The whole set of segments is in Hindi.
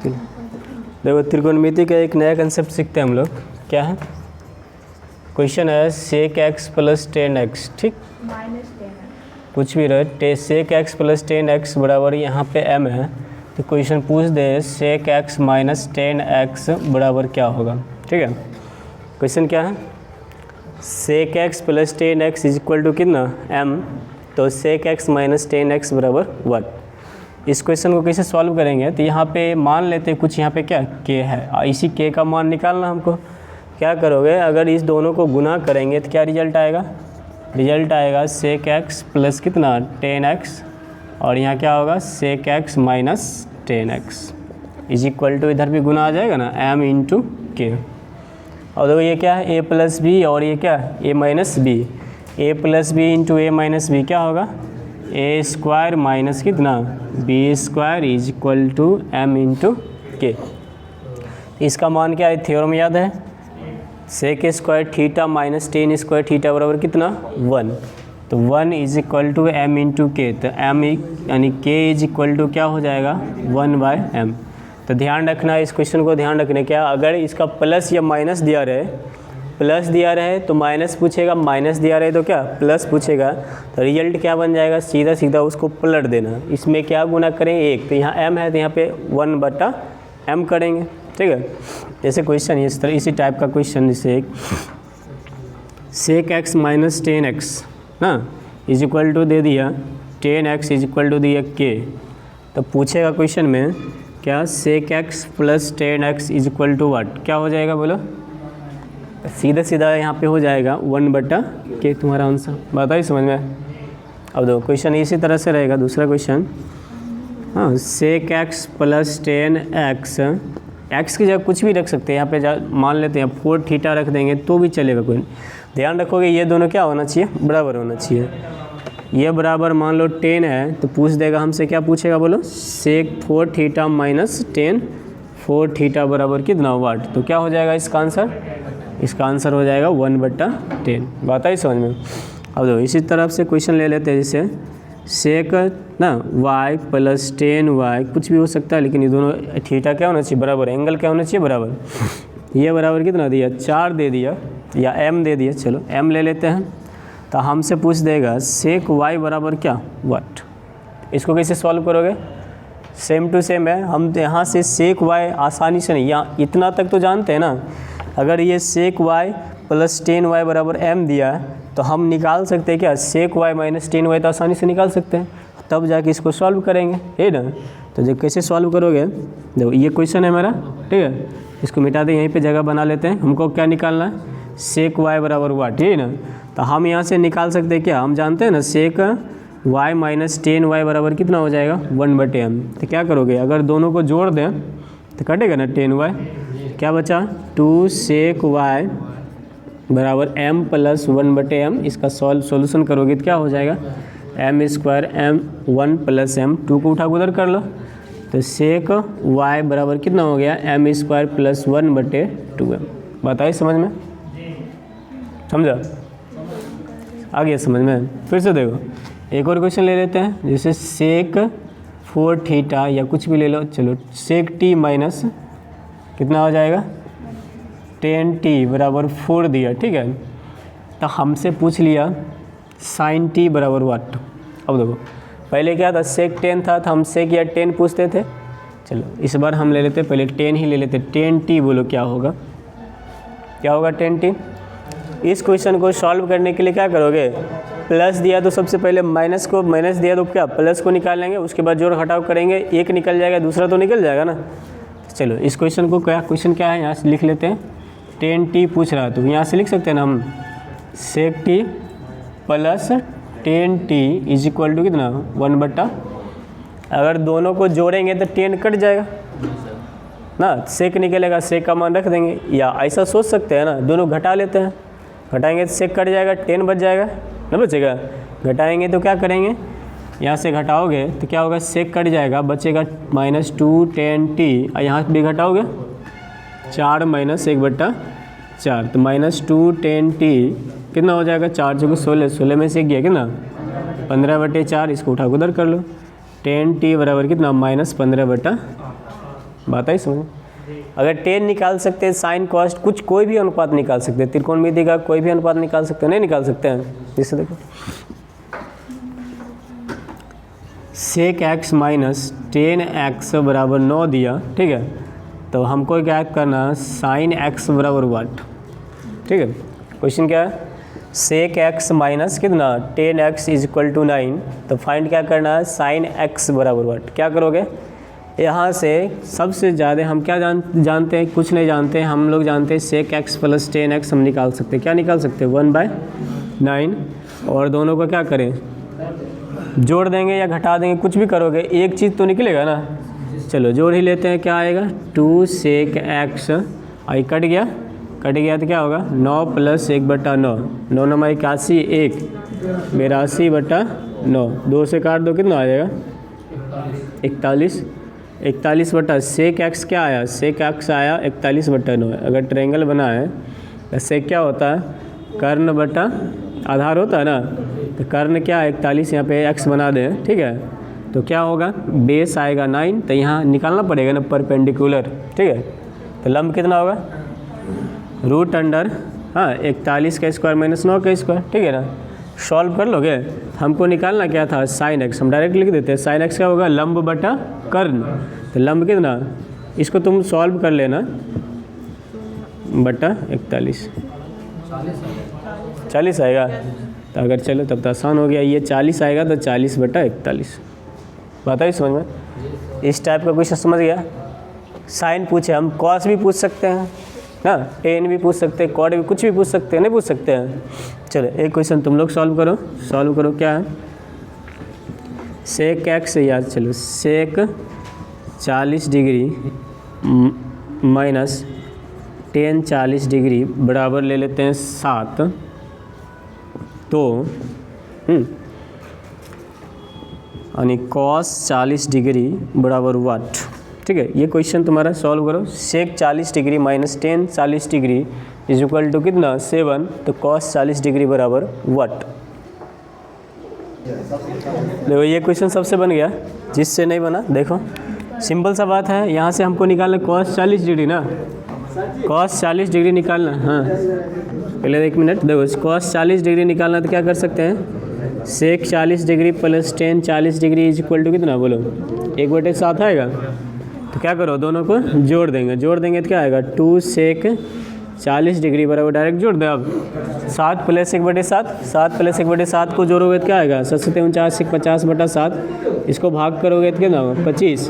मुश्किल। देखो त्रिकोणमिति का एक नया कंसेप्ट सीखते हैं हम लोग। क्या है क्वेश्चन है सेक एक्स प्लस 10x, ठीक कुछ भी रहे, सेक एक्स प्लस 10x बराबर यहाँ पे m है, तो क्वेश्चन पूछ दे सेक एक्स माइनस 10x बराबर क्या होगा। ठीक है, क्वेश्चन क्या है sec x plus 10x is equal to कितना m, तो सेक एक्स माइनस 10x बराबर 1। इस क्वेश्चन को कैसे सॉल्व करेंगे, तो यहाँ पे मान लेते हैं कुछ यहाँ पे क्या k है, इसी k का मान निकालना हमको। क्या करोगे, अगर इस दोनों को गुना करेंगे तो क्या रिजल्ट आएगा, रिजल्ट आएगा सेक एक्स प्लस कितना 10x, और यहाँ क्या होगा sec x minus 10x is equal to, इधर भी गुना आ जाएगा ना m इंटू के। और देखो ये क्या है a प्लस बी, और ये क्या a minus b, a plus b into a minus b क्या होगा a स्क्वायर माइनस कितना b square is equal to m into k. इसका मान क्या है, थ्योरम याद है, sec square theta minus 10 square theta बराबर कितना 1, तो 1 is equal to m into k, तो m यानी k इज इक्वल टू क्या हो जाएगा 1/m। तो ध्यान रखना, इस क्वेश्चन को ध्यान रखने, क्या अगर इसका प्लस या माइनस दिया रहे, प्लस दिया रहे तो माइनस पूछेगा, माइनस दिया रहे तो क्या प्लस पूछेगा, तो रिजल्ट क्या बन जाएगा, सीधा सीधा उसको पलट देना। इसमें क्या गुना करें 1, तो यहाँ m है तो यहाँ पे 1/m करेंगे। ठीक है, जैसे क्वेश्चन इस तरह, इसी टाइप का क्वेश्चन, जैसे एक सेक एक्स माइनस 10x ना इज इक्वल टू दे दिया 10x इज इक्वल टू दिया k, तो पूछेगा क्वेश्चन में क्या sec x plus 10x is equal to what, क्या हो जाएगा बोलो, सीधा सीधा यहाँ पे हो जाएगा 1/k तुम्हारा आंसर। बताइए समझ में। अब दो क्वेश्चन इसी तरह से रहेगा, दूसरा क्वेश्चन, हाँ सेक एक्स प्लस 10x, एक्स की जगह कुछ भी रख सकते हैं, यहाँ पे मान लेते हैं 4 थीटा रख देंगे तो भी चलेगा, कोई ध्यान रखोगे ये दोनों क्या होना चाहिए, बराबर होना चाहिए। ये बराबर मान लो 10 है तो पूछ देगा हमसे, क्या पूछेगा बोलो, सेक 4 थीटा माइनस 10 4 थीटा बराबर कितना वाट, तो क्या हो जाएगा इसका आंसर, इसका आंसर हो जाएगा 1/10। बात आई समझ में। अब दो इसी तरफ से क्वेश्चन ले लेते हैं, जैसे सेक ना y प्लस 10y, कुछ भी हो सकता है, लेकिन ये दोनों थीटा क्या होना चाहिए बराबर, एंगल क्या होना चाहिए बराबर। ये बराबर कितना दिया 4 दे दिया या m दे दिया, चलो m ले लेते हैं, तो हमसे पूछ देगा सेक y बराबर क्या वाट। इसको कैसे सॉल्व करोगे, सेम टू सेम है, हम यहाँ से सेक y आसानी से नहीं, यहाँ इतना तक तो जानते हैं ना, अगर ये सेक y प्लस 10y बराबर m दिया है तो हम निकाल सकते हैं क्या सेक y माइनस 10y, तो आसानी से निकाल सकते हैं, तब जाके इसको सॉल्व करेंगे, है ना। तो जब कैसे सॉल्व करोगे, देखो ये क्वेश्चन है मेरा, ठीक है, इसको मिटा दें, यहीं पे जगह बना लेते हैं, हमको क्या निकालना है सेक y बराबर वाट, ठीक है ना। तो हम यहाँ से निकाल सकते हैं क्या, हम जानते हैं ना सेक y माइनस 10y बराबर कितना हो जाएगा 1/m। तो क्या करोगे, अगर दोनों को जोड़ दें तो कटेगा ना 10y, क्या बचा 2 सेक y बराबर m प्लस 1/m। इसका सॉल्यूशन करोगे तो क्या हो जाएगा m square m 1 plus m, 2 को उठा उधर कर लो, तो सेक y बराबर कितना हो गया m स्क्वायर प्लस 1/2m। बताइए समझ में, समझा, आ गया समझ में। फिर से देखो एक और क्वेश्चन ले लेते हैं, जैसे सेक 4 थीटा या कुछ भी ले लो, चलो सेक t माइनस कितना हो जाएगा 10t बराबर 4 दिया, ठीक है, तो हमसे पूछ लिया साइन t बराबर वाट। अब देखो पहले क्या था सेक 10 था, तो हम सेक या 10 पूछते थे, चलो इस बार हम ले लेते पहले 10 ही ले लेते, 10t बोलो क्या होगा, क्या होगा 10t। इस क्वेश्चन को सॉल्व करने के लिए क्या करोगे, प्लस दिया तो सबसे पहले माइनस को, माइनस दिया तो क्या प्लस को निकाल लेंगे, उसके बाद जोड़ घटाव करेंगे, एक निकल जाएगा दूसरा तो निकल जाएगा ना। चलो इस क्वेश्चन को क्या, क्वेश्चन क्या है यहाँ से लिख लेते हैं, 10t पूछ रहा है तो यहाँ से लिख सकते हैं ना हम sec t plus 10t is equal to कितना 1/, अगर दोनों को जोड़ेंगे तो 10 कट जाएगा ना, सेक निकलेगा, सेक का मान रख देंगे, या ऐसा सोच सकते हैं ना दोनों घटा लेते हैं, घटाएंगे तो सेक कट जाएगा, 10 बच जाएगा ना, बचेगा, घटाएंगे तो क्या करेंगे, यहाँ से घटाओगे तो क्या होगा सेक कट जाएगा, बचेगा -2 10t, और यहाँ भी घटाओगे 4 माइनस 1/4, तो -2 10t कितना हो जाएगा, 4 चौके 16, 16 में से गया कितना 15/4, इसको उठा उधर कर लो, 10t बराबर कितना -15/4 बात आई समझ? अगर टेन निकाल सकते हैं, साइन कॉस्ट कुछ कोई भी अनुपात निकाल सकते हैं, त्रिकोणमिति का कोई भी अनुपात निकाल सकते हैं, नहीं निकाल सकते हैं? जैसे देखो sec x minus ten x बराबर 9 दिया, ठीक है, तो हमको क्या करना, साइन एक्स बराबर वाट, ठीक है। क्वेश्चन क्या है, सेक एक्स माइनस कितना 10x इज इक्वल टू 9, तो फाइंड क्या करना है, साइन एक्स बराबर वाट। क्या करोगे, यहाँ से सबसे ज़्यादा हम क्या जानते हैं, कुछ नहीं जानते, हम लोग जानते हैं सेक एक्स प्लस 10x हम निकाल सकते हैं। क्या निकाल सकते हैं, 1/9, और दोनों को क्या करें, जोड़ देंगे या घटा देंगे, कुछ भी करोगे एक चीज़ तो निकलेगा ना। चलो जोड़ ही लेते हैं, क्या आएगा, 2 सेक एक्स, आई कट गया तो क्या होगा, 9 + 1/9, 9 9 81, 1 82/9, 2 से काट दो, कितना आ जाएगा 41, 41 सेक एक्स क्या आया, सेक एक्स आया 41/9। अगर ट्रायंगल बना है तो सेक क्या होता है, कर्ण बटा आधार होता है ना, तो कर्ण क्या है 41, यहाँ पे एक्स बना दें, ठीक है, तो क्या होगा, बेस आएगा 9, तो यहाँ निकालना पड़ेगा ना परपेंडिकुलर, ठीक है, तो लंब कितना होगा, रूट अंडर 41 का स्क्वायर माइनस 9 का स्क्वायर, ठीक है ना। सॉल्व कर लोगे, हमको निकालना क्या था, साइन एक्स, हम डायरेक्ट लिख देते हैं, साइन एक्स क्या होगा, लंब बटा कर्ण, तो लंब कितना, इसको तुम सॉल्व कर लेना, बटा 41, 40 आएगा, तो अगर चलो तब तो आसान हो गया, ये 40 आएगा तो 40/41। बताइए समझ में, इस टाइप का क्वेश्चन समझ गया। साइन पूछे, हम कॉस भी पूछ सकते हैं ना, टेन भी पूछ सकते हैं, कॉड भी, कुछ भी पूछ सकते हैं, नहीं पूछ सकते हैं। चलो एक क्वेश्चन तुम लोग सॉल्व करो, क्या है, सेक एक्स याद, चलो सेक 40 डिग्री माइनस टेन 40 डिग्री बराबर ले लेते हैं 7, तो यानी कॉस 40 डिग्री बराबर वाट, ठीक है। ये क्वेश्चन तुम्हारा सॉल्व करो, sec 40 degree minus ten 40 degree is equal to कितना 7, तो कॉस 40 डिग्री बराबर वाट। देखो ये क्वेश्चन सबसे बन गया, जिससे नहीं बना देखो सिंपल सा बात है, यहाँ से हमको निकालना कॉस 40 डिग्री ना, कॉस 40 डिग्री निकालना, हाँ पहले 1 मिनट देखो, कॉस 40 डिग्री निकालना तो क्या कर सकते हैं, sec 40 degree plus ten 40 degree is equal to कितना बोलो, 1/7 आएगा, तो क्या करो दोनों को जोड़ देंगे तो क्या आएगा, 2 सेक 40 डिग्री बराबर डायरेक्ट जोड़ दे। अब 7 + 1/7, 7 + 1/7 को जोड़ोगे तो क्या आएगा, 7 × 49 50/7, इसको भाग करोगे तो कितना होगा 25,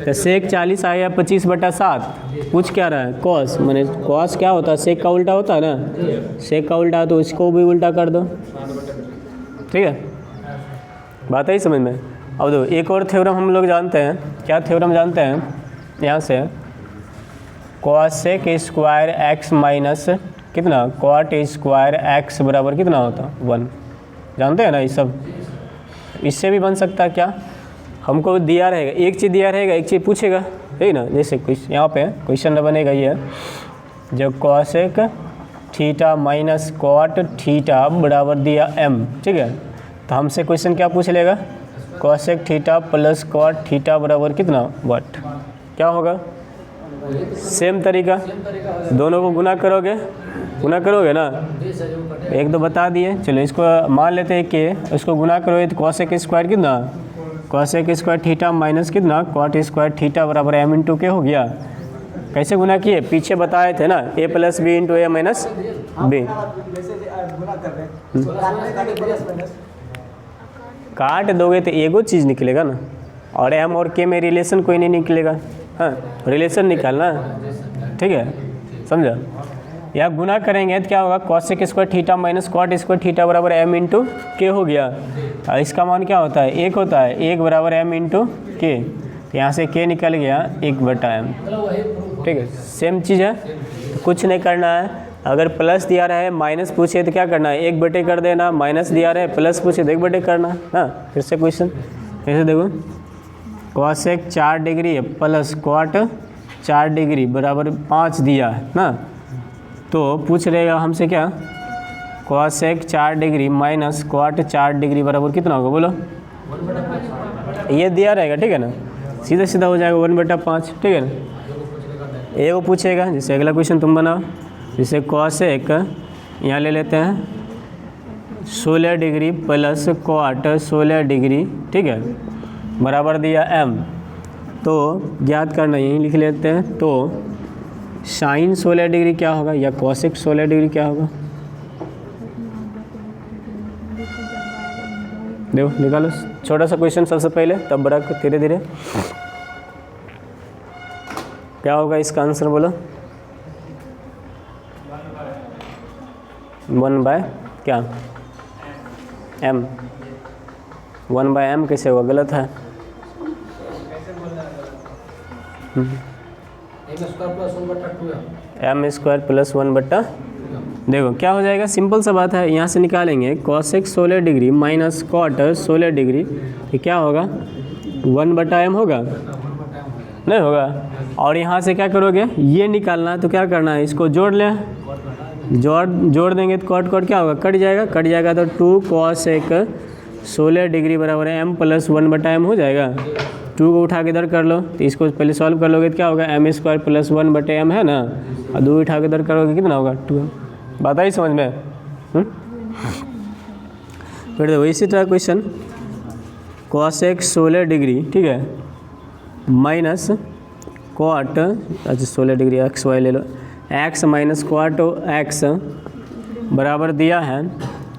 तो सेक 40 आया 25/7। पूछ क्या रहा है, कॉस, मैंने कॉस क्या होता है, सेक का उल्टा होता है ना, सेक का उल्टा, तो इसको भी उल्टा कर दो, ठीक है, बात आई समझ में। अब दो एक और थ्योरम हम लोग जानते हैं, क्या थ्योरम जानते हैं, यहाँ से कॉसेक स्क्वायर एक्स माइनस कितना कॉट स्क्वायर एक्स बराबर कितना होता, 1, जानते हैं ना ये सब। इससे भी बन सकता है क्या, हमको दिया रहेगा, एक चीज़ दिया रहेगा, एक चीज़ पूछेगा, ठीक ना, जैसे कुछ यहाँ पे क्वेश्चन बनेगा ये, जो cosec theta minus cot theta बराबर दिया m, ठीक है, तो हमसे क्वेश्चन क्या पूछ लेगा, cosec theta plus cot theta बराबर कितना वाट, क्या होगा, सेम तरीका, दोनों को गुना करोगे ना, एक दो बता दिए, चलो इसको मान लेते हैं कि इसको गुना करोगे तो कॉसेक स्क्वायर कितना, कॉसेक स्क्वायर थीटा माइनस कितना कॉट स्क्वायर थीटा बराबर m × k हो गया। कैसे गुना किए, पीछे बताए थे ना, a + b × a minus b, काट दोगे तो एगो चीज़ निकलेगा ना, और m और k में रिलेशन कोई नहीं निकलेगा, हाँ रिलेशन निकालना, ठीक है, समझा। या गुना करेंगे तो क्या होगा, cosec square theta minus cot square theta बराबर m × k हो गया। इसका मान क्या होता है, 1 होता है, 1 बराबर m × k, यहाँ से k निकल गया 1/m, ठीक है, सेम चीज़ है, तो कुछ नहीं करना है। अगर प्लस दिया रहे माइनस पूछे तो क्या करना है, 1/, कर देना, माइनस दिया रहे प्लस पूछे तो 1/, करना, हाँ। फिर से क्वेश्चन कैसे देखो, cosec 4 degree plus cot 4 degree बराबर 5 दिया है ना, तो पूछ रहेगा हमसे क्या, cosec 4 degree minus cot 4 degree बराबर कितना होगा बोलो, ये दिया रहेगा, ठीक है ना, सीधा सीधा हो जाएगा 1/5, ठीक है ना। ए वो पूछेगा, जैसे अगला क्वेश्चन तुम बनाओ, जैसे कॉसेक यहाँ ले लेते हैं 16 डिग्री प्लस क्वाट 16 डिग्री, ठीक है, बराबर दिया m, तो ज्ञात करना यहीं लिख लेते हैं। तो साइन 16 डिग्री क्या होगा या कॉसेक 16 डिग्री क्या होगा, देखो निकालो। छोटा सा क्वेश्चन सबसे पहले, तब बड़ा धीरे धीरे। क्या होगा इसका आंसर बोलो, 1/, क्या m, 1/m कैसे होगा, गलत है। m² प्लस 1/, देखो क्या हो जाएगा, सिंपल सा बात है, यहाँ से निकालेंगे cosec 16 degree minus cot 16 degree, तो क्या होगा 1/m होगा, नहीं होगा। और यहाँ से क्या करोगे, ये निकालना है तो क्या करना है, इसको जोड़ लें, जोड़ देंगे तो कॉट क्या होगा, कट जाएगा तो 2 कॉसेक 16 डिग्री बराबर है m प्लस 1/m हो जाएगा। 2 को उठा के इधर कर लो, तो इसको पहले सॉल्व कर लोगे तो क्या होगा, m² प्लस 1/m है ना, और 2 उठा के इधर करोगे कितना होगा 2m। बात आई समझ में। फिर देखो इसी तरह क्वेश्चन कॉसेक 16 डिग्री, ठीक है, माइनस क्वाट, अच्छा 16 डिग्री एक्स वाई ले लो, x माइनस क्वाट x बराबर दिया है,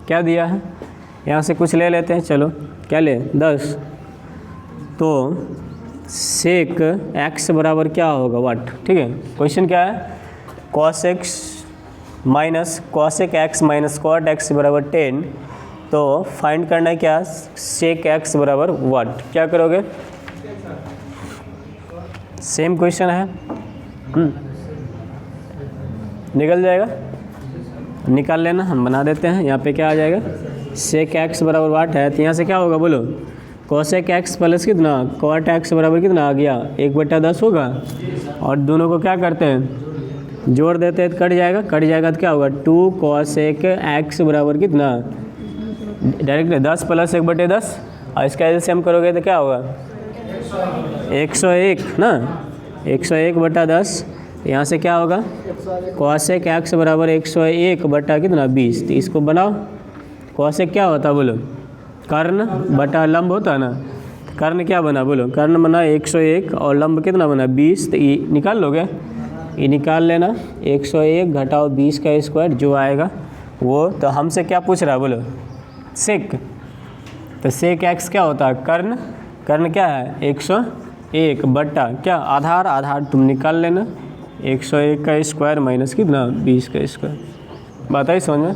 क्या दिया है, यहाँ से कुछ ले लेते हैं, चलो क्या ले 10, तो सेक x बराबर क्या होगा वाट, ठीक है। क्वेश्चन क्या है, cosec minus cosec x minus क्वाट x बराबर 10, तो फाइंड करना है क्या, सेक x बराबर वाट। क्या करोगे, सेम क्वेश्चन है, निकल जाएगा, निकाल लेना, हम बना देते हैं। यहाँ पे क्या आ जाएगा, सेक x बराबर वाट है, तो यहाँ से क्या होगा बोलो, कॉसेक x प्लस कितना क्वाट x बराबर कितना आ गया 1/10 होगा, और दोनों को क्या करते हैं, जोड़ देते हैं तो कट जाएगा तो क्या होगा 2 कॉसेक x बराबर कितना, डायरेक्ट 10 प्लस 1/10, और इसका एलसीएम करोगे तो क्या होगा 101 ना, 101/10। यहाँ से क्या होगा, कॉसेक x बराबर 101 बटा कितना 20, तो इसको बनाओ। कॉसेक क्या होता है बोलो, कर्ण बटा लंब होता है ना, कर्ण क्या बना बोलो, कर्ण बना 101 और लंब कितना बना 20, तो ये निकाल लोगे, ये निकाल लेना, 101 घटाओ 20 का स्क्वायर जो आएगा वो। तो हमसे क्या पूछ रहा है बोलो, सेक, तो सेक x क्या होता है, कर्ण क्या है 101 बटा क्या आधार तुम निकाल लेना, 101 का स्क्वायर माइनस कितना 20 का स्क्वायर। बात आई समझ में।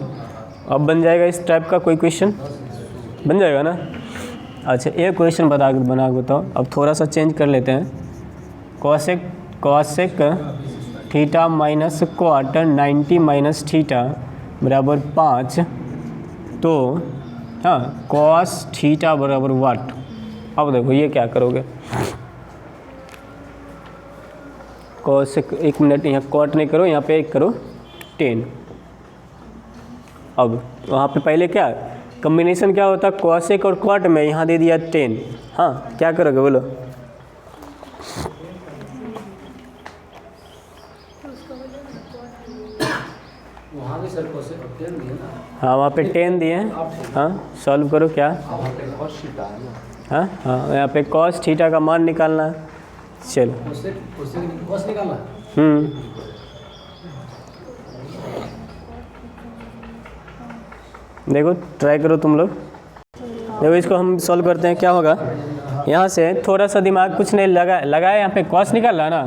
अब बन जाएगा इस टाइप का कोई क्वेश्चन, बन जाएगा ना। अच्छा एक क्वेश्चन बना के बताओ, अब थोड़ा सा चेंज कर लेते हैं। Cosec theta minus क्वाट 90 minus theta बराबर 5, तो हाँ कॉस थीटा बराबर वाट। अब देखो ये क्या करोगे, कॉसेक, एक मिनट यहाँ क्वाट नहीं करो, यहाँ पे एक करो 10। अब वहाँ पे पहले क्या कम्बिनेशन क्या होता है, कॉसेक और क्वाट में, यहाँ दे दिया 10। हाँ क्या करोगे बोलो, वहाँ भी सर कॉसेक 10 दिए ना, हाँ वहाँ पे 10 दिए हैं। हाँ सॉल्व करो क्या, हाँ हाँ यहाँ पे कॉस थीटा का मान निकालना है। चलो कॉस निकालना, देखो ट्राई करो तुम लोग। देखो इसको हम सॉल्व करते हैं, क्या होगा, यहाँ से थोड़ा सा दिमाग कुछ नहीं लगाया, यहाँ पे कॉस निकाल रहा ना,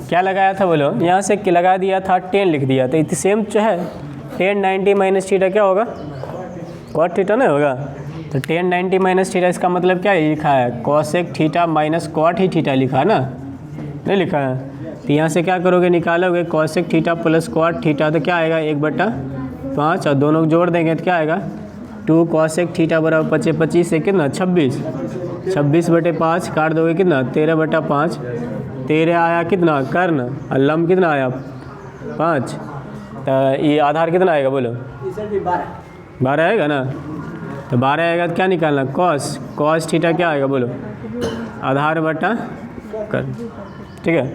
क्या लगाया था बोलो, यहाँ से लगा दिया था 10 लिख दिया, तो इतनी सेम जो है 10 90 माइनस थीटा क्या होगा, कॉट थीटा नहीं होगा। तो 10 90 माइनस थीटा, इसका मतलब क्या लिखा है, कॉसेक थीटा माइनस कॉट ही थीटा लिखा है ना, नहीं लिखा है। तो यहाँ से क्या करोगे, निकालोगे cosec theta plus cot theta, तो क्या आएगा 1/5, और दोनों को जोड़ देंगे तो क्या आएगा 2 कॉसेक थीटा बराबर 25 से कितना 26/5, काट दोगे कितना 13/5, 13 आया कितना कर्ण, और लंब कितना आया 5, तो ये आधार कितना आएगा बोलो 12 आएगा ना। तो 12 आएगा तो क्या निकालना, कॉस थीटा क्या आएगा बोलो, आधार बटा कर, ठीक है।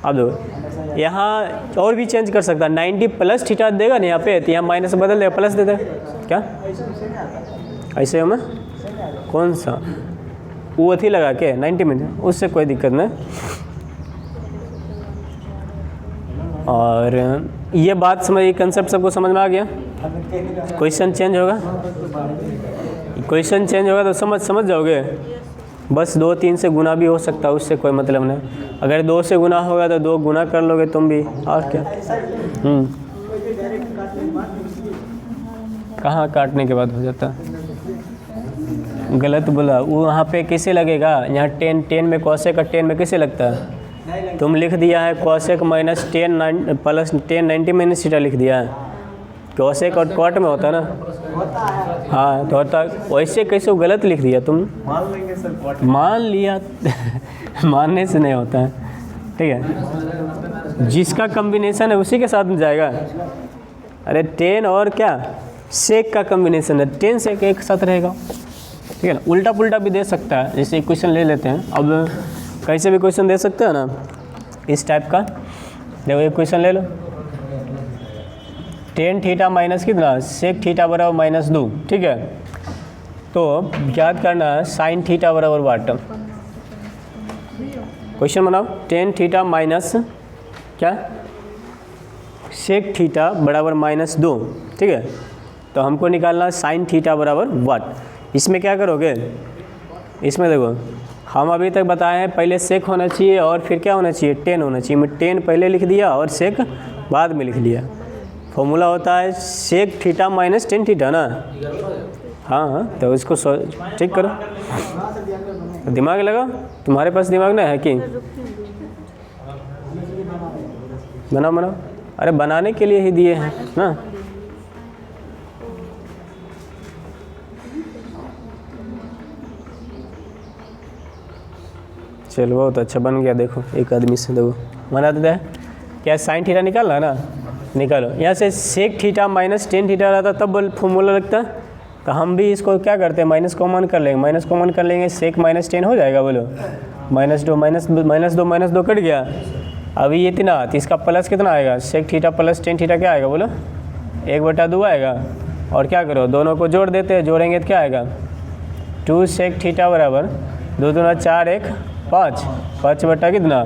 अब देखो यहाँ और भी चेंज कर सकता है, 90 प्लस थीटा देगा ना यहाँ पे, तो यहाँ माइनस बदल देगा, प्लस दे देगा क्या ऐसे में कौन सा वो अथी लगा के 90 मिनट, उससे कोई दिक्कत नहीं। और ये बात समझ, ये कंसेप्ट सबको समझ में आ गया। क्वेश्चन चेंज होगा, क्वेश्चन चेंज होगा तो समझ जाओगे। बस 2 3 से गुना भी हो सकता है, उससे कोई मतलब नहीं। अगर 2 से गुना होगा तो 2 गुना कर लोगे तुम भी, और क्या। कहाँ काटने के बाद हो जाता है, गलत बोला। वो वहाँ पे कैसे लगेगा, यहाँ 10 में कॉसेक का 10 में कैसे लगता है, तुम लिख दिया है cosec minus 10 plus 10 90 minus theta लिख दिया है। कॉसेक और कॉट में होता है ना, हाँ तो होता, वैसे कैसे गलत लिख दिया तुम, मान लिया मानने से नहीं होता है, ठीक है। जिसका कॉम्बिनेशन है उसी के साथ में जाएगा। अरे 10 और क्या सेक का कॉम्बिनेशन है, 10 सेक एक साथ रहेगा, ठीक है ना। उल्टा पुल्टा भी दे सकता है, जैसे एक क्वेश्चन ले लेते हैं, अब कैसे भी क्वेश्चन दे सकते हैं ना इस टाइप का। देखो एक क्वेश्चन ले लो, 10 थीटा माइनस कितना, सेक थीटा बराबर माइनस 2, ठीक है। तो याद करना है साइन थीटा बराबर वाट। क्वेश्चन बनाओ, 10 थीटा माइनस क्या, सेक थीटा बराबर माइनस 2, ठीक है। तो हमको निकालना है साइन थीटा बराबर वाट। इसमें क्या करोगे, इसमें देखो हम अभी तक बताए हैं पहले सेक होना चाहिए और फिर क्या होना चाहिए, 10 होना चाहिए। मैं 10 पहले लिख दिया और सेक बाद में लिख लिया। फॉर्मूला होता है सेक थीटा माइनस 10 थीटा ना, हाँ तो इसको चेक करो, दिमाग लगा, तुम्हारे पास दिमाग ना है कि बनाओ, अरे बनाने के लिए ही दिए हैं ना। चलो बहुत अच्छा बन गया, देखो एक आदमी से देखो बना देता है। क्या साइन थीटा निकालना है ना, निकालो। यहाँ से सेक थीटा माइनस 10 थीटा रहता तब फॉर्मूला लगता, तो हम भी इसको क्या करते हैं माइनस कॉमन कर लेंगे, माइनस कॉमन कर लेंगे, सेक माइनस 10 हो जाएगा, बोलो माइनस 2 कट गया। अभी ये इतना, तो इसका प्लस कितना आएगा, सेक थीटा प्लस 10 थीटा क्या आएगा, बोलो 1/2 आएगा। और क्या करो दोनों को जोड़ देते हैं, जोड़ेंगे तो क्या आएगा, 2 सेक थीटा बराबर 2 दूना 4 1 5, 5 बटा कितना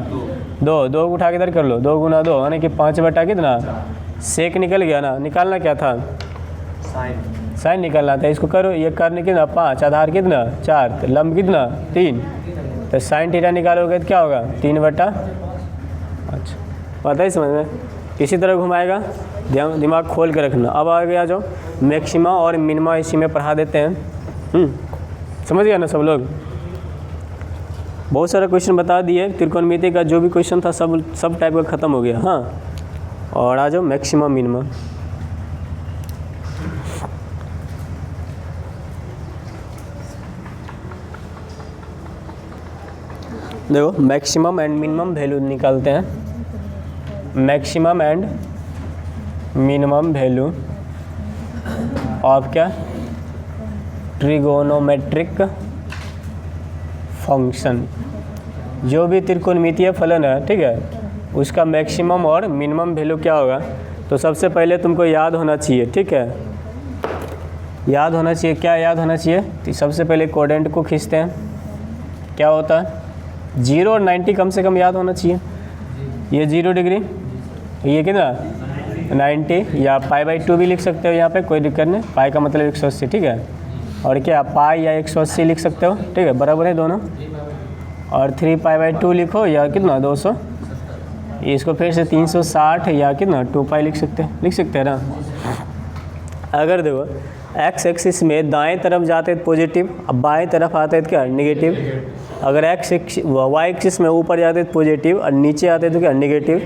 2 उठा के इधर कर लो, 2 गुना 2 यानी कि 5 बटा कितना, सेक निकल गया ना। निकालना क्या था, साइन निकालना था। इसको करो, ये करने कितना 5, आधार कितना 4, तो लंब कितना 3, तो साइन थीटा निकालोगे तो क्या होगा 3 बटा, अच्छा पता ही समझ में। किसी तरह घुमाएगा, दिमाग खोल के रखना। अब आगे आ जाओ, मैक्सिमा और मिनिमा इसी में पढ़ा देते हैं। समझ गया ना सब लोग। बहुत सारा क्वेश्चन बता दिए, त्रिकोणमिति का जो भी क्वेश्चन था सब टाइप का ख़त्म हो गया। हाँ, और आ जाओ मैक्सिमा मिनिमा। देखो मैक्सिमम एंड मिनिमम वैल्यू निकालते हैं। Maximum and minimum value of क्या, ट्रिगोनोमेट्रिक फंक्शन। जो भी त्रिकोणमितीय फलन है, ठीक है, उसका मैक्सिमम और मिनिमम वैल्यू क्या होगा। तो सबसे पहले तुमको याद होना चाहिए, ठीक है, याद होना चाहिए। क्या याद होना चाहिए, तो सबसे पहले कोऑर्डिनेट को खींचते हैं। क्या होता है 0 और 90 कम से कम याद होना चाहिए। ये 0 डिग्री, ये कितना 90, या π/2 भी लिख सकते हो यहाँ पे, कोई दिक्कत नहीं। पाई का मतलब 180, ठीक है। और क्या पाई या 180 लिख सकते हो, ठीक है, बराबर है दोनों। और 3π/2 लिखो या कितना 200, इसको फिर से 360 या कितना 2π लिख सकते हैं ना। अगर देखो एक्स एक्सिस में दाएं तरफ जाते तो पॉजिटिव, अब बाएं तरफ आते तो क्या नेगेटिव। अगर वाई एक्सिस में ऊपर जाते तो पॉजिटिव और नीचे आते तो क्या नेगेटिव।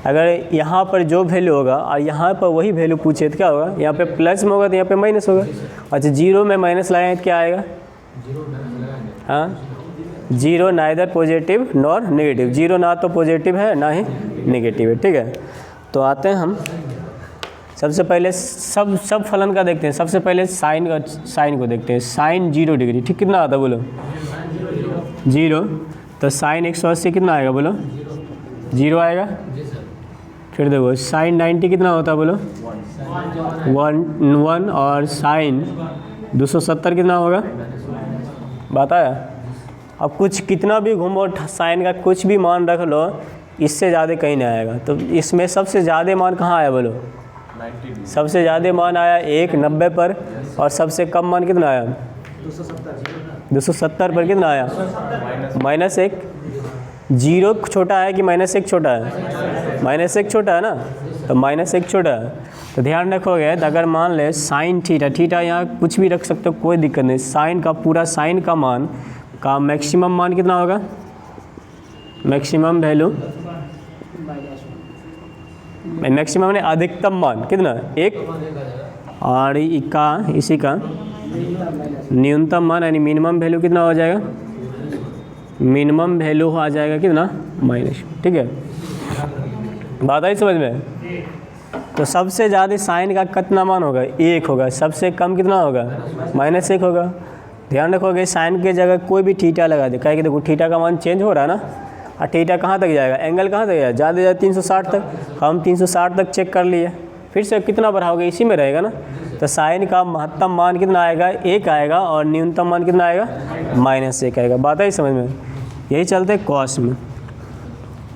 अगर यहाँ पर जो वैल्यू होगा और यहाँ पर वही वैल्यू पूछे तो क्या होगा, यहाँ पे प्लस में होगा तो यहाँ पे माइनस होगा। अच्छा 0 में माइनस लगाए तो क्या आएगा, हाँ 0 नाइदर पॉजिटिव नॉर नेगेटिव। 0 ना तो पॉजिटिव है ना ही नेगेटिव है, ठीक है। तो आते हैं हम सबसे पहले सब फलन का देखते हैं। सबसे पहले साइन को देखते हैं। साइन 0 डिग्री, ठीक, कितना आता है बोलो 0। तो साइन 180 कितना आएगा बोलो? 0 आएगा। जी सर। फिर देखो साइन 90 कितना होता है बोलो? 1 और साइन 270 कितना होगा? बात आया? अब कुछ कितना भी घूमो साइन का कुछ भी मान रख लो, इससे ज़्यादा कहीं नहीं आएगा। तो इसमें सबसे ज़्यादा मान कहाँ आया बोलो? 90 सबसे ज़्यादा मान आया 1 90 पर, और सबसे कम मान कितना आया? 270 पर। कितना आया? -1। 0 छोटा है कि -1 छोटा है? -1 छोटा है ना, तो -1 छोटा है। तो ध्यान रखोगे तो अगर मान ले साइन थीटा यहाँ कुछ भी रख सकते हो, कोई दिक्कत नहीं। साइन का पूरा साइन का मान का मैक्सिमम मान कितना होगा? मैक्सिमम वैल्यू, मैक्सिमम ने अधिकतम मान कितना? 1, और इसी का न्यूनतम मान यानी मिनिमम वैल्यू कितना हो जाएगा? मिनिमम वैल्यू आ जाएगा कितना? -। ठीक है, बात आई समझ में? तो सबसे ज़्यादा साइन का कितना मान होगा? 1 होगा। सबसे कम कितना होगा? -1 होगा। ध्यान रखोगे साइन के जगह कोई भी थीटा लगा दे, कि देखो थीटा का मान चेंज हो रहा है ना, और थीटा कहाँ तक जाएगा? एंगल कहाँ तक जाएगा? ज़्यादा से ज़्यादा 360 तक। हम 360 तक चेक कर लिए, फिर से कितना बढ़ाओगे? इसी में रहेगा ना। तो साइन का महत्तम मान कितना आएगा? 1 आएगा, और न्यूनतम मान कितना आएगा? -1 आएगा। बात आई समझ में? यही चलते कॉस में।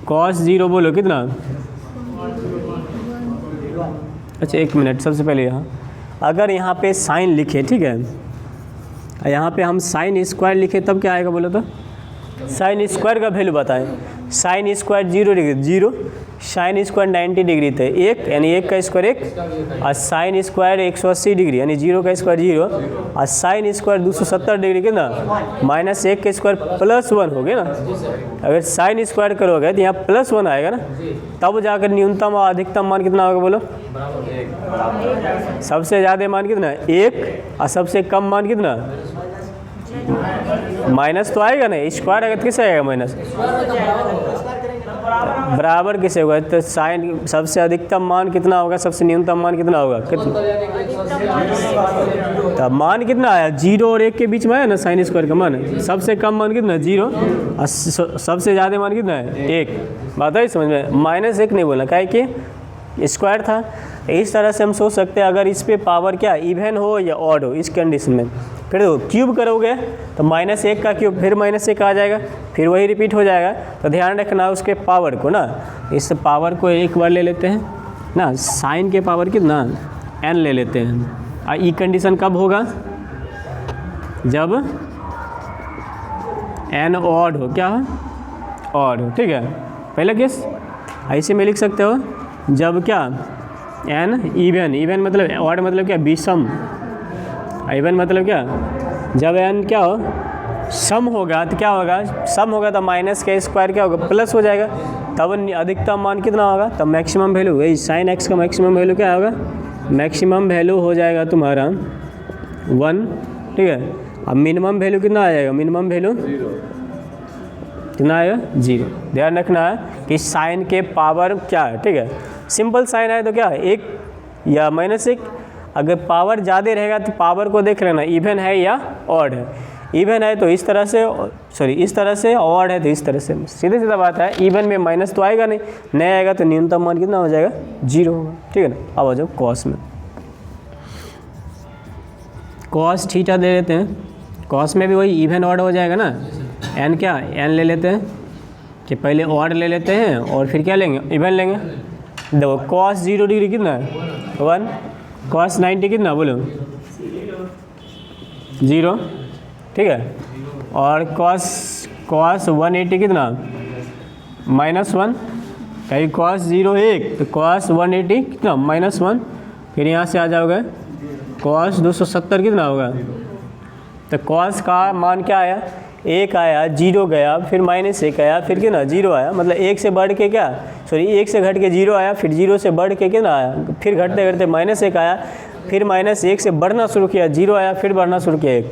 कॉस 0 बोलो कितना? अच्छा 1 मिनट, सबसे पहले यहाँ अगर यहाँ पे साइन लिखे, ठीक है, यहाँ पे हम साइन स्क्वायर लिखे तब क्या आएगा बोलो तो? साइन स्क्वायर का वैल्यू बताएं। Sine square 0 degree 0, sine square 90 degree थे 1, यानी 1 का स्क्वायर 1, और साइन स्क्वायर 180 डिग्री यानी 0 का स्क्वायर 0, और साइन स्क्वायर 270 डिग्री कितना? -1 के स्क्वायर +1 हो गया ना। अगर साइन स्क्वायर करोगे तो यहाँ +1 आएगा ना, तब जाकर न्यूनतम और अधिकतम मान कितना होगा बोलो? सबसे ज़्यादा मान कितना? 1, और सबसे कम मान कितना? माइनस तो आएगा ना, स्क्वायर आएगा तो किससे आएगा? माइनस। बराबर किसे होगा? तो साइन सबसे अधिकतम मान कितना होगा? सबसे न्यूनतम मान कितना होगा? कितना? तब मान कितना आया? 0 और 1 के बीच में आया ना साइन स्क्वायर का मान। सबसे कम मान कितना? 0, और सबसे ज़्यादा मान कितना है? 1। बात है समझ में? -1 नहीं बोलना, काहे कि स्क्वायर था। इस तरह से हम सोच सकते हैं, अगर इस पे पावर क्या इवन हो या ऑड हो, इस कंडीशन में फिर क्यूब करोगे तो -1 का क्यूब फिर -1 आ जाएगा, फिर वही रिपीट हो जाएगा। तो ध्यान रखना उसके पावर को ना, इस पावर को एक बार ले लेते हैं ना, साइन के पावर कितना? n ले लेते हैं। और ई कंडीशन कब होगा? जब n ऑड हो। क्या हो? ऑड हो। ठीक है, पहले केस ऐसे में लिख सकते हो, जब क्या n इवन। इवन मतलब ऑड मतलब क्या? विषम। इवन मतलब क्या? जब n क्या हो? सम होगा तो क्या होगा? सम होगा तो माइनस का स्क्वायर क्या होगा? प्लस हो जाएगा। तब अधिकतम मान कितना होगा? तब मैक्सिमम वैल्यू, वही साइन x का मैक्सिमम वैल्यू क्या होगा? मैक्सिमम वैल्यू हो जाएगा तुम्हारा 1। ठीक है, अब मिनिमम वैल्यू कितना आ जाएगा? मिनिमम वैल्यू कितना आएगा? 0। ध्यान रखना है कि साइन के पावर क्या है। ठीक है, सिंपल साइन है तो क्या है? 1 या -1। अगर पावर ज़्यादा रहेगा तो पावर को देख लेना, इवन है या ऑड है। इवन है तो इस तरह से, सॉरी इस तरह से, ऑड है तो इस तरह से। सीधे सीधा बात है, इवन में माइनस तो आएगा नहीं आएगा, तो न्यूनतम मान कितना हो जाएगा? 0 होगा। ठीक है ना। अब आ जाओ कॉस में। कॉस थीटा दे देते हैं। कॉस में भी वही इवन ऑड हो जाएगा ना। एन क्या? एन ले लेते हैं कि पहले ऑड ले लेते हैं और फिर क्या लेंगे? इवन लेंगे। देखो कॉस 0 डिग्री कितना है? 1। कॉस 90 कितना बोलो? 0। ठीक है, और कॉस 180 कितना? -1। कहीं कॉस 0 1 तो कॉस 180 कितना? -1। फिर यहाँ से आ जाओगे कॉस 270 कितना होगा? तो कॉस का मान क्या आया? 1 आया, 0 गया, फिर -1 आया, फिर कितना? 0 आया। मतलब 1 से बढ़ के क्या, सॉरी 1 से घट के 0 आया, फिर 0 से बढ़ के कितना आया? फिर घटते घटते -1 आया, फिर -1 से बढ़ना शुरू किया, 0 आया, फिर बढ़ना शुरू किया 1।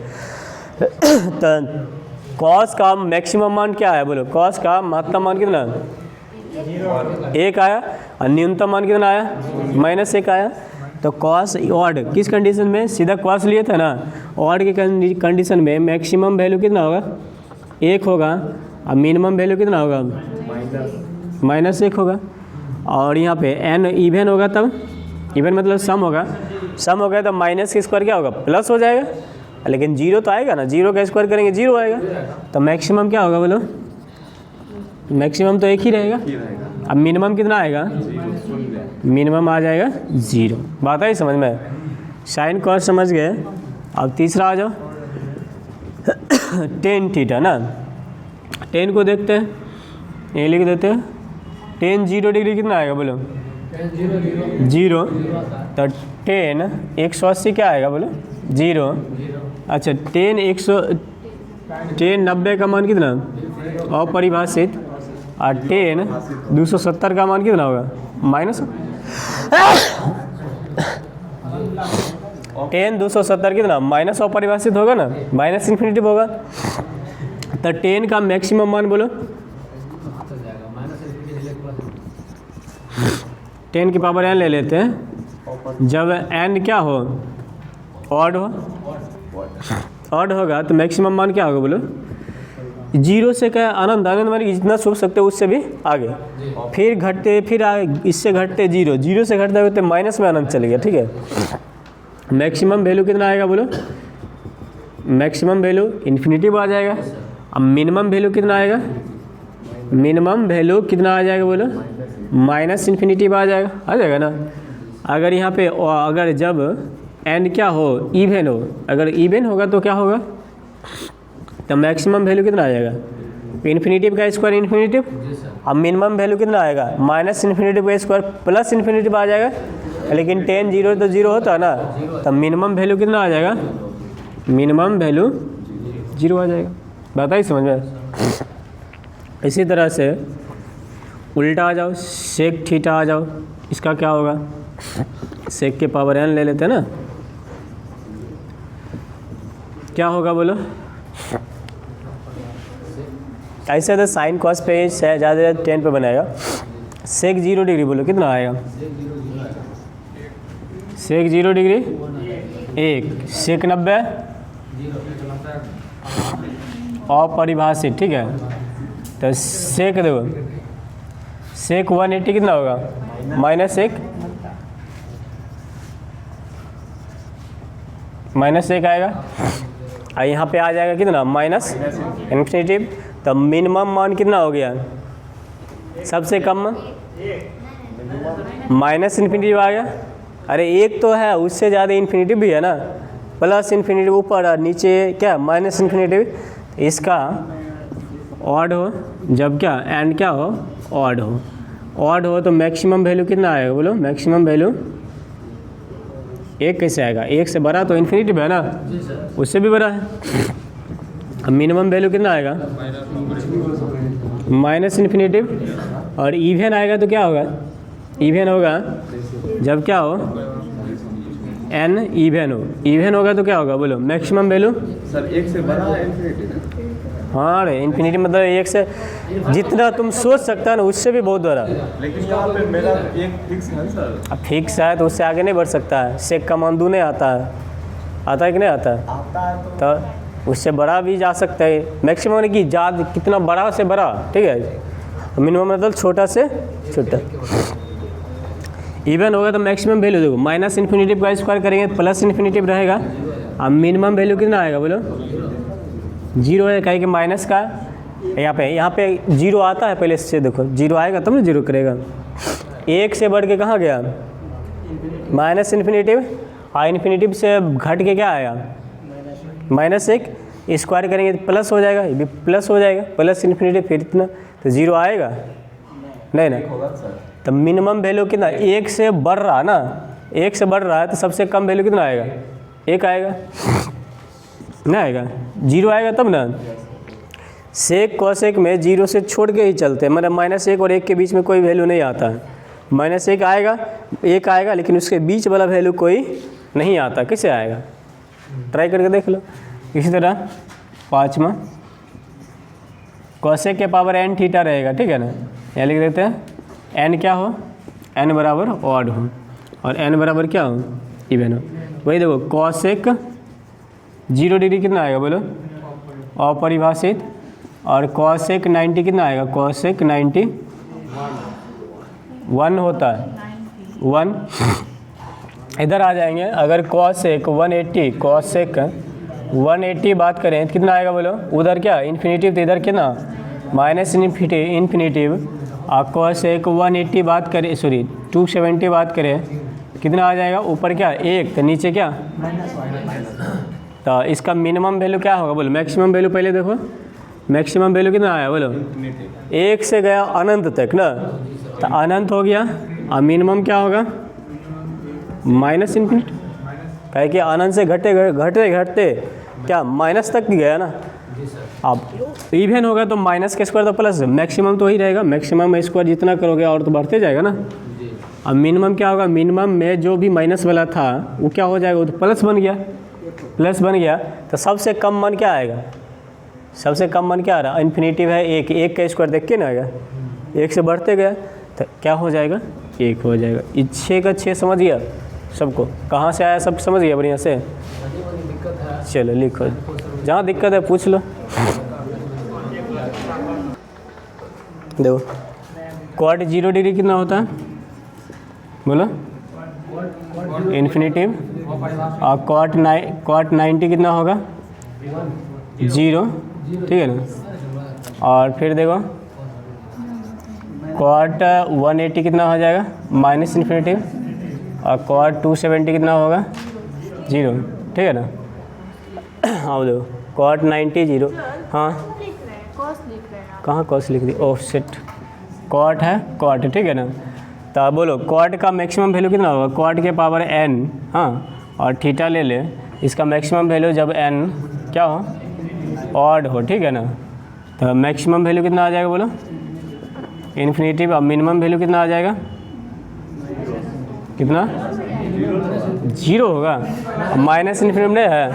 तो कॉस का मैक्सिमम मान क्या है बोलो? कॉस का महत्तम मान कितना? 1 आया, और न्यूनतम मान कितना आया? -1 आया। तो कॉस ऑड किस कंडीशन में? सीधा कॉस लिए थे ना, ऑड की कंडीशन में मैक्सिमम वैल्यू कितना होगा? 1 होगा, अब मिनिमम वैल्यू कितना होगा? -1 होगा। और यहाँ पे n इवन होगा, तब इवन मतलब सम होगा, सम होगा तो माइनस का स्क्वायर क्या होगा? प्लस हो जाएगा। लेकिन जीरो तो आएगा ना, जीरो का स्क्वायर करेंगे जीरो आएगा। तो मैक्सिमम क्या होगा बोलो? मैक्सिमम तो एक ही रहेगा। अब मिनिमम कितना आएगा? मिनिमम आ जाएगा 0। बात आई समझ में? साइन कॉस समझ गए। अब तीसरा आ जाओ, टेन थीटा ना। टेन को देखते हैं, ये लिख देते हैं। टेन 0 डिग्री कितना आएगा बोलो? 0। तो टेन 180 क्या आएगा बोलो? 0। अच्छा, टेन 90 का मान कितना? अपरिभाषित। और टेन 270 का मान कितना होगा? माइनस। टेन 270 कितना? माइनस अपरिभाषित होगा ना, माइनस इन्फिनिटी होगा। तो टेन का मैक्सिमम मान बोलो? 10 की पावर n ले लेते हैं। जब n क्या हो? ऑड हो। ऑड होगा तो मैक्सिमम मान क्या होगा बोलो? 0 से क्या अनंत, अनंत मान जितना सोच सकते हो उससे भी आगे, फिर घटते, फिर आगे इससे घटते 0, 0 से घटते होते माइनस में अनंत चले गया। ठीक है, मैक्सिमम वैल्यू कितना आएगा बोलो? मैक्सिमम वैल्यू इन्फिनिटी आ जाएगा। अब मिनिमम वैल्यू कितना आएगा? मिनिमम वैल्यू कितना आ जाएगा बोलो? माइनस इन्फिनिटी आ जाएगा ना। अगर यहाँ पे अगर जब n क्या हो? इवन हो। अगर इवन होगा तो क्या होगा? तो मैक्सिमम वैल्यू कितना आ जाएगा? इन्फिनिटिव का स्क्वायर इन्फिनिटिव। अब मिनिमम वैल्यू कितना आएगा? माइनस इन्फिनिटिव का स्क्वायर प्लस इन्फिनिटिव आ जाएगा। लेकिन 10 0 तो 0 होता है ना, तब मिनिमम वैल्यू कितना आ जाएगा? मिनिमम वैल्यू 0 आ जाएगा। बात आई समझ में? इसी तरह से उल्टा आ जाओ, सेक थीटा आ जाओ। इसका क्या होगा? सेक के पावर n ले लेते हैं ना। क्या होगा बोलो? ऐसे तो साइन कॉस पे ज़्यादा 10 पे बनाएगा। सेक 0 डिग्री बोलो कितना आएगा? सेक 0 डिग्री 1। सेक 90 अपरिभाषित। ठीक है, तो सेक देखो, सेक 180 कितना होगा? -1 -1 आएगा। और यहाँ पे आ जाएगा कितना? Minus infinitive. तो मिनिमम मान कितना हो गया? सबसे कम माइनस इन्फिनिटिव आ गया। अरे एक तो है, उससे ज़्यादा इन्फिनिटिव भी है ना, प्लस इन्फिनिटिव ऊपर और नीचे क्या? Minus infinitive. इसका ऑड हो, जब क्या एंड क्या हो? ऑड हो। ऑड हो तो मैक्सिमम वैल्यू कितना आएगा बोलो? मैक्सिमम वैल्यू 1 कैसे आएगा? 1 से बड़ा तो इन्फिनिटिव है ना, उससे भी बड़ा है। अब मिनिमम वैल्यू कितना आएगा? Minus infinitive. और इवन आएगा तो क्या होगा? इवन होगा जब क्या हो? n इवन हो। इवन होगा तो क्या होगा बोलो? मैक्सिमम वैल्यू सर 1 से बड़ा है इन्फिनिटी। हाँ रे, इन्फिनिटी मतलब 1 से जितना तुम सोच सकता है ना, उससे भी बहुत बड़ा। लेकिन यहाँ पे मेरा एक फिक्स है सर। अब फिक्स है तो उससे आगे नहीं बढ़ सकता है। सेक का मान 2 नहीं आता है, आता है कि नहीं आता है? आता है तो उससे बड़ा भी जा सकता है। मैक्सिमम की ज़्यादा कितना बड़ा से बड़ा। ठीक है, मिनिमम मतलब छोटा से छोटा। इवन होगा तो मैक्सिमम वैल्यू देखो, माइनस इन्फिनिटिव का स्क्वायर करेंगे प्लस इन्फिनिटिव रहेगा। अब मिनिमम वैल्यू कितना आएगा बोलो? 0 है, कहीं कि माइनस का यहाँ पे 0 आता है। पहले से देखो 0 आएगा तब ना 0 करेगा। 1 से बढ़ के कहाँ गया? Minus infinitive. और इन्फिनिटिव से घट के क्या आया? -1। स्क्वायर करेंगे तो प्लस हो जाएगा, ये भी प्लस हो जाएगा। प्लस इन्फिनिटिव फिर इतना, तो 0 आएगा नहीं ना। तो मिनिमम वैल्यू कितना? 1 से बढ़ रहा है ना, 1 से बढ़ रहा है तो सबसे कम वैल्यू कितना आएगा? 1 आएगा, नहीं आएगा? 0 आएगा तब ना। सेक कॉसेक में 0 से छोड़ के ही चलते हैं, मतलब -1 और 1 के बीच में कोई वैल्यू नहीं आता है। -1 आएगा, 1 आएगा, लेकिन उसके बीच वाला वैल्यू कोई नहीं आता। कैसे आएगा? ट्राई करके देख लो। इसी तरह 5वां कॉसेक के पावर n थीटा रहेगा। ठीक है ना, यहाँ लिख देते हैं n क्या हो? n बराबर ऑड हो और n बराबर क्या हो? इवन हो। वही देखो, कॉसेक 0 डिग्री कितना आएगा बोलो? अपरिभाषित। और कॉसेक 90 कितना आएगा, कॉसेक 90 1 होता है 1। इधर आ जाएंगे, अगर कॉसेक 180 कॉसेक 180 बात करें तो कितना आएगा बोलो, उधर क्या इन्फिनेटिव तो इधर कितना माइनस इन्फिनेटिव। और कॉसेक 180 बात करें, सॉरी 270 बात करें कितना आ जाएगा, ऊपर क्या 1 तो नीचे क्या, तो इसका मिनिमम वैल्यू क्या होगा बोलो, मैक्सिमम वैल्यू पहले देखो, मैक्सिमम वैल्यू कितना आया बोलो, 1 से गया अनंत तक ना, तो अनंत हो गया। और मिनिमम क्या होगा, माइनस इन्फिनिटी, कहे कि अनंत से घटते घटते घटते क्या माइनस तक गया ना। अब इवन होगा तो माइनस के स्क्वायर तो प्लस, मैक्सिमम तो वही रहेगा, मैक्सिमम स्क्वायर जितना करोगे और तो बढ़ते जाएगा ना। अब मिनिमम क्या होगा, मिनिमम में जो भी माइनस वाला था वो क्या हो जाएगा, वो तो प्लस बन गया, प्लस बन गया। तो सबसे कम मान क्या आएगा, सबसे कम मान क्या आ रहा, इन्फिनेटिव है 1, 1 का स्क्वायर देख के ना आएगा, 1 से बढ़ते गया तो क्या हो जाएगा, 1 हो जाएगा। 6 का 6 समझ गया सबको, कहाँ से आया सब समझ गया बढ़िया से। चलो लिखो, जहाँ दिक्कत है पूछ लो। देखो क्वाड 0 डिग्री कितना होता है बोलो, इन्फिनेटिव। और क्वाड 90 कितना होगा, 0, ठीक है ना। और फिर देखो क्वाड 180 कितना हो जाएगा, माइनस इन्फिनेटिव। और क्वाड 270 कितना होगा, 0, ठीक है ना। हाँ देखो क्वाड 90 0, हाँ कहाँ कॉस लिख दी, ओह शिट, क्वाड है क्वाड, ठीक है ना। तो बोलो क्वाड का मैक्सिमम वैल्यू कितना होगा, क्वाड के पावर n, हाँ, और थीटा ले ले, इसका मैक्सिमम वैल्यू जब n क्या हो, ऑड हो, ठीक है ना। तो मैक्सिमम वैल्यू कितना आ जाएगा बोलो, इन्फिनेटिव। और मिनिमम वैल्यू कितना आ जाएगा, कितना 0 होगा, माइनस इन्फिनेटिव नहीं है,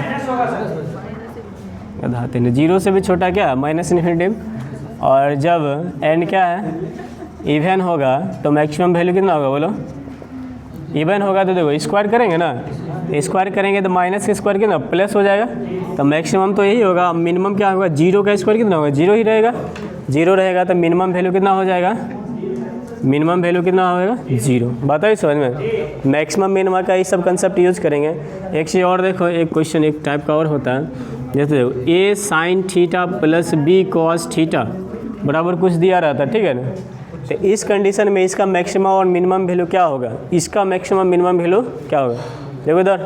गधाते नहीं, 0 से भी छोटा क्या माइनस इन्फिनेटिव। और जब n क्या है, इवन होगा तो मैक्सिमम वैल्यू कितना होगा बोलो, इवन होगा तो देखो स्क्वायर करेंगे ना, स्क्वायर करेंगे तो माइनस के स्क्वायर कितना प्लस हो जाएगा, तो मैक्सिमम तो यही होगा। मिनिमम क्या होगा, 0 का स्क्वायर कितना होगा, 0 ही रहेगा, 0 रहेगा तो मिनिमम वैल्यू कितना हो जाएगा, मिनिमम वैल्यू कितना होगा, 0। बताइए समझ में, मैक्सिमम मिनिमम का ये सब कंसेप्ट यूज करेंगे। एक चीज़ और देखो, एक क्वेश्चन एक टाइप का और होता है, जैसे देखो a sine theta plus b cos theta बराबर कुछ दिया रहता है, ठीक है ना। तो इस कंडीशन में इसका मैक्सिमम और मिनिमम वैल्यू क्या होगा, इसका मैक्सिमम मिनिमम वैल्यू क्या होगा, देखो इधर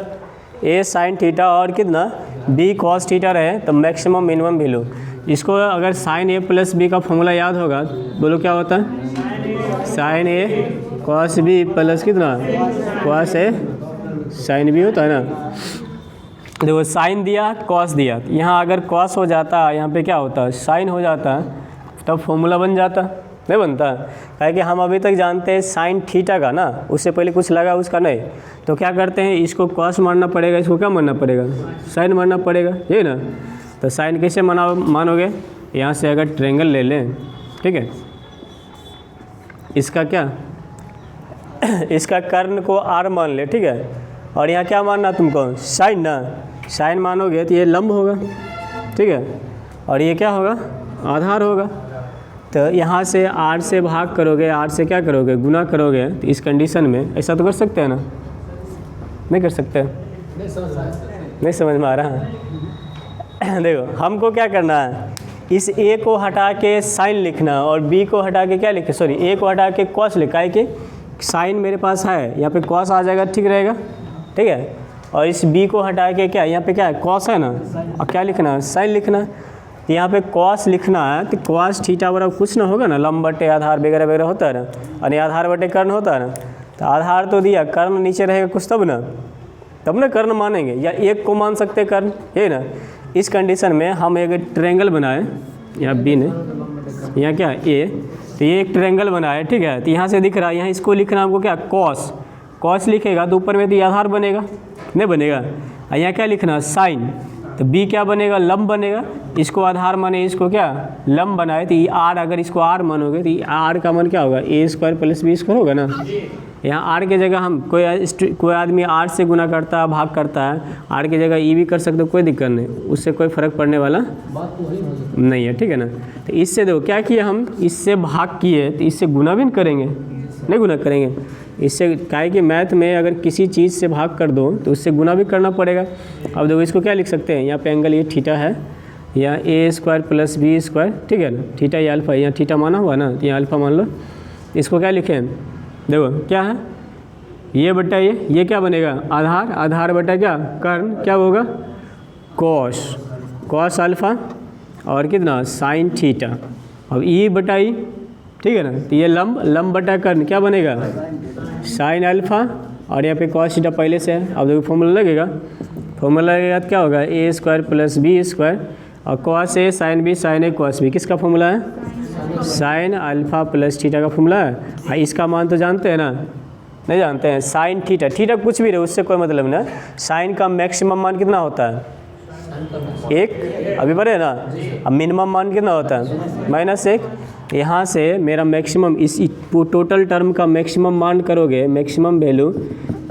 a साइन थीटा और कितना b कॉस थीटा रहे तो मैक्सिमम मिनिमम वैल्यू। इसको अगर साइन a प्लस b का फॉर्मूला याद होगा, बोलो क्या होता है, sine a cos b plus कितना कॉस a साइन b होता है ना। देखो साइन दिया कॉस दिया, यहाँ अगर कॉस हो जाता यहाँ पे क्या होता है, साइन हो जाता, तब फॉर्मूला बन जाता, नहीं बनता। क्या कि हम अभी तक जानते हैं साइन थीटा का ना, उससे पहले कुछ लगा उसका नहीं, तो क्या करते हैं इसको कॉस मानना पड़ेगा, इसको क्या मानना पड़ेगा, साइन मानना पड़ेगा, ये ना। तो साइन कैसे मानोगे, यहाँ से अगर ट्रायंगल ले लें, ठीक है, इसका क्या इसका कर्ण को r मान ले, ठीक है, और यहाँ क्या मानना तुमको, साइन ना, साइन मानोगे तो ये लंब होगा, ठीक है, और ये क्या होगा, आधार होगा। तो यहाँ से r से भाग करोगे, r से क्या करोगे, गुना करोगे, तो इस कंडीशन में ऐसा तो कर सकते हैं ना, नहीं कर सकते, नहीं समझ में आ रहा है। देखो हमको क्या करना है, इस a को हटा के साइन लिखना और b को हटा के क्या लिखे, सॉरी a को हटा के कॉस लिखा है कि साइन मेरे पास है, यहाँ पे कॉस आ जाएगा, ठीक रहेगा, ठीक है। और इस b को हटा के क्या, यहाँ पे क्या है, कॉस है ना, और क्या लिखना है, साइन लिखना है। तो यहाँ पे कॉस लिखना है तो कॉस थीटा बराबर कुछ ना होगा ना, लंब बटे आधार वगैरह वगैरह होता है ना, और आधार बटे कर्ण होता है ना। तो आधार तो दिया, कर्ण नीचे रहेगा कुछ तब ना कर्ण मानेंगे, या एक को मान सकते कर्ण, ये ना। इस कंडीशन में हम एक ट्रायंगल बनाए, यहाँ बी ने, यहाँ क्या ए, तो ये एक ट्रायंगल बनाए, ठीक है। तो यहाँ से दिख रहा है, यहाँ इसको लिखना हमको क्या, कॉस, कॉस लिखेगा तो ऊपर में तो आधार बनेगा, नहीं बनेगा। और यहाँ क्या लिखना, साइन, तो बी क्या बनेगा, लंब बनेगा। इसको आधार माने, इसको क्या लंब बनाए, तो ये आर, अगर इसको आर मानोगे तो ये आर का मान क्या होगा, ए स्क्वायर प्लस बी स्क्वायर होगा ना। यहाँ आर के जगह हम कोई आदमी आर से गुना करता है, भाग करता है, आर की जगह ई भी कर सकते हो, कोई दिक्कत नहीं, उससे कोई फ़र्क पड़ने वाला बात तो वही हो सकती नहीं है, ठीक है ना। तो इससे देखो क्या किए हम, इससे भाग किए तो इससे गुना भी करेंगे, नहीं गुना करेंगे। इससे क्या है कि मैथ में अगर किसी चीज़ से भाग कर दो तो उससे गुना भी करना पड़ेगा। अब देखो इसको क्या लिख सकते हैं, यहाँ पे एंगल ये थीटा है, या ए स्क्वायर प्लस बी स्क्वायर, ठीक है ना। थीटा या अल्फा, यहाँ थीटा माना हुआ ना, तो यहाँ अल्फा मान लो। इसको क्या लिखें, देखो क्या है, ये बटा ये क्या बनेगा, आधार, आधार बटा क्या कर्ण, क्या होगा कॉस, कॉस अल्फा और कितना साइन थीटा। अब ई बटा ई, ठीक है ना। तो ये लंब, लंब बटा कर्ण क्या बनेगा, साइन अल्फा, और यहाँ पे कॉस थीटा पहले से है। अब देखो फॉर्मूला लगेगा, फॉर्मूला लगेगा तो क्या होगा, ए स्क्वायर प्लस बी स्क्वायर, और cos A sine B sign A cos B, किसका फॉर्मूला है, साइन अल्फा प्लस थीटा का फॉर्मूला है। इसका मान तो जानते हैं ना, नहीं जानते हैं, साइन थीटा, थीटा कुछ भी रहे उससे कोई मतलब नहीं। साइन का मैक्सिमम मान कितना होता है, एक, अभी पढ़े ना। अब मिनिमम मान कितना होता है, -1। यहाँ से मेरा मैक्सिमम, इस टोटल टर्म का मैक्सिमम मान करोगे, मैक्सिमम वैल्यू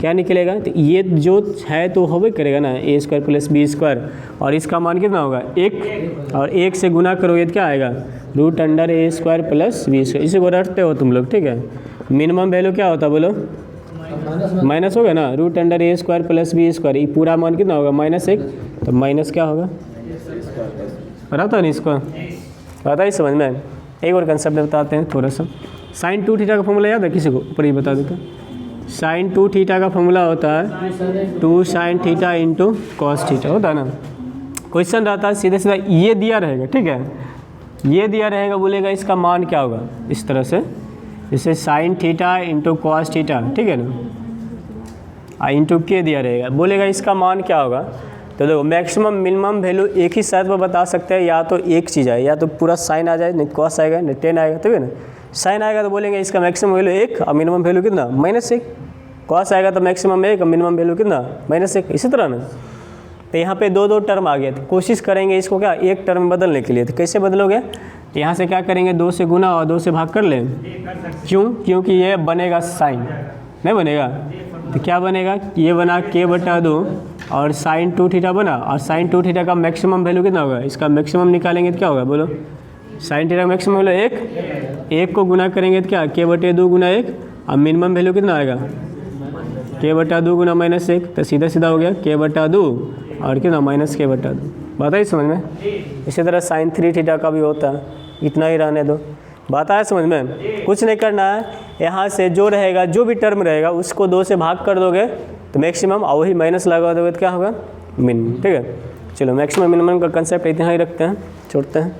क्या निकलेगा, तो ये जो है तो होवे करेगा ना, ए स्क्वायर प्लस बी स्क्वायर, और इसका मान कितना होगा 1, और 1 से गुना करोगे तो क्या आएगा, रूट अंडर ए स्क्वायर प्लस बी स्क्वायर। इसी को रटते हो तुम लोग, ठीक है। मिनिमम वैल्यू क्या होता है बोलो, माइनस होगा ना, रूट अंडर ए स्क्वायर प्लस बी स्क्वायर, ये पूरा मान कितना होगा -1, तो माइनस क्या होगा, पता नहीं इसको, पता ही समझ में। एक और कंसेप्ट बताते हैं थोड़ा सा। साइन 2 थीटा का फॉर्मूला याद है किसी को, ऊपर ही बता देता। साइन 2 थीटा का फॉर्मूला होता है 2 sine theta into cos theta, होता है ना। क्वेश्चन रहता है सीधे सीधा ये दिया रहेगा, ठीक है, ये दिया रहेगा, बोलेगा इसका मान क्या होगा, इस तरह से, जैसे sine theta into cos theta, ठीक है ना, इंटू के दिया रहेगा, बोलेगा इसका मान क्या होगा। तो देखो मैक्सिमम मिनिमम वैल्यू एक ही साथ में बता सकते हैं, या तो एक चीज़ आए, या तो पूरा साइन आ जाए, नहीं कॉस आएगा, नहीं टेन आएगा, तो है ना। साइन आएगा तो बोलेंगे इसका मैक्सिमम वैल्यू 1 और मिनिमम वैल्यू कितना -1। कॉस आएगा तो मैक्सिमम 1 और मिनिमम वैल्यू कितना -1, इसी तरह ना। तो यहाँ पे दो टर्म आ गया, तो कोशिश करेंगे इसको क्या एक टर्म में बदलने के लिए। तो कैसे बदलोगे, यहाँ से क्या करेंगे, 2 से गुना और 2 से भाग कर लें। क्यों, क्योंकि ये बनेगा साइन, नहीं बनेगा तो क्या बनेगा, ये बना k/2 और साइन 2 थीटा बना, और साइन 2 थीटा का मैक्सिमम वैल्यू कितना होगा, इसका मैक्सिमम निकालेंगे तो क्या होगा बोलो, साइन थीटा का मैक्सिमम वैल्यू 1 को गुना करेंगे तो क्या k/2 गुना 1, और मिनिमम वैल्यू कितना आएगा k/2 गुना -1, तो सीधा सीधा हो गया k/2 और कितना -k/2। बात है समझ में। इसी तरह साइन 3 थीटा का भी होता है, इतना ही रहने दो। बात है समझ में, कुछ नहीं करना है, यहाँ से जो रहेगा, जो भी टर्म रहेगा उसको 2 से भाग कर दोगे तो मैक्सिमम, और वही माइनस लगा दोगे तो क्या होगा मिनिमम, ठीक है। चलो मैक्सिमम मिनिमम का कंसेप्ट इतना ही रखते हैं, छोड़ते हैं।